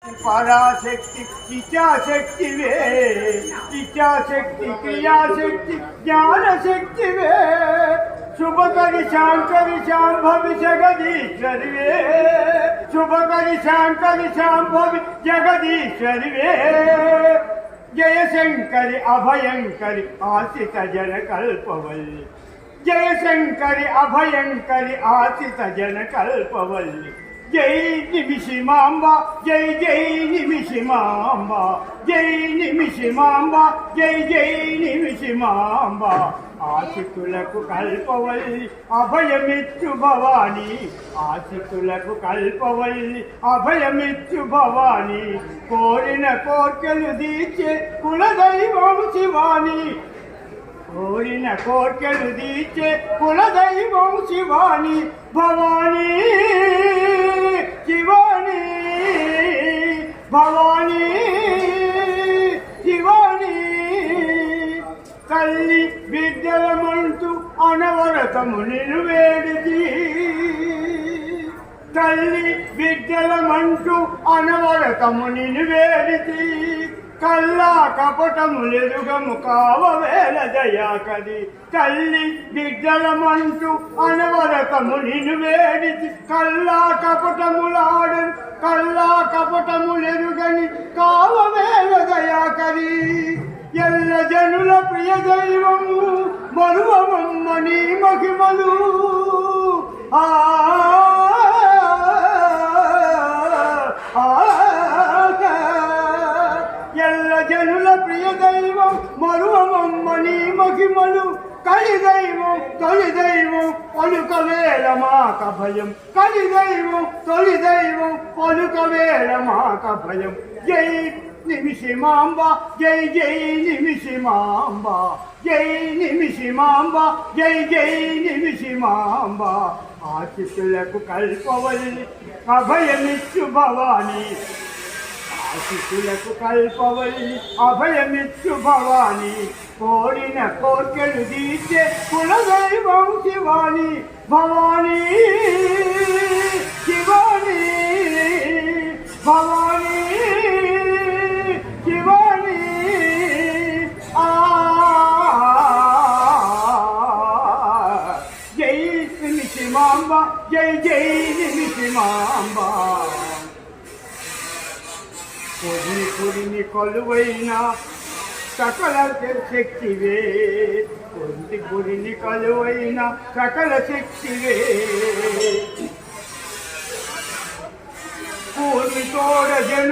పరాశక్తి ఇచ్చాశక్తివే, ఇచ్చాశక్తి క్రియాశక్తి జ్ఞానశక్తివే, శుభకరి శాంకరి శాంభవి జగదీశ్వరివే, శుభకరి శాంకరి శాంభవి జగదీశ్వరివే, జయశంకరి అభయంకరి ఆశిత జన కల్పవల్లి, జయశంకరి అభయంకరి ఆశిత జన కల్పవల్లి, జై నిమిషిమాంబ జై జై నిమిషిమాంబ, జై నిమిషిమాంబ జై జై నిమిషిమాంబ, ఆశితులకు కల్పవల్లి అభయమిచ్చు భవాని, ఆశితులకు కల్పవల్లి అభయమిచ్చు భవాని, కోరిన కోర్కెలు తీర్చే కులదైవం శివాని, కోరిన కోర్కెలు తీర్చే కులదైవం శివాని, భవాని శివాని భవాని శివాని, తల్లి బిడ్డలమంటూ అనవరతము నిన్ను వేడిది, తల్లి బిడ్డలమంటూ అనవరతము నిన్ను వేడిది, కల్లా కపటములెరుగము కావవేల దయాకది, తల్లి బిడ్డలమంటూ అనవరతము నిన్ను వేడిది, కల్లా కపటములాడని కల్లా కపటములెరుగని కావవేల దయాకది, ఎల్ల జనుల ప్రియ దైవము మరువమమ్మ నీ మహిమలు, ఎల్ల జనుల ప్రియ దైవం మరువమమ్మ నీ మహిమలు, కలిదైవం తొలిదైవం పలుకవేళ మాక భయం, కలిదైవం తొలిదైవం పలుకవేళ మాక భయం, జై నిమిషిమాంబ జై జై నిమిషిమాంబ, జై నిమిషిమాంబ జై జై నిమిషిమాంబ, ఆశితులకు కల్పవల్లి అభయమిచ్చు భవాని, ఆశితులకు కల్పవల్లి అభయమిచ్చు భవాని, కోరిన కోర్కెలు తీర్చే కులదైవం శివాని, భవాని శివాని భవాని శివాని, జై నిమిషిమాంబ జై జై నిమిషిమాంబ, కొద్ది కుడిని కొలువైన సకల శక్తివే, కొద్ది గురిని కొలువైన సకల శక్తివే, పూర్ణి తోడ జను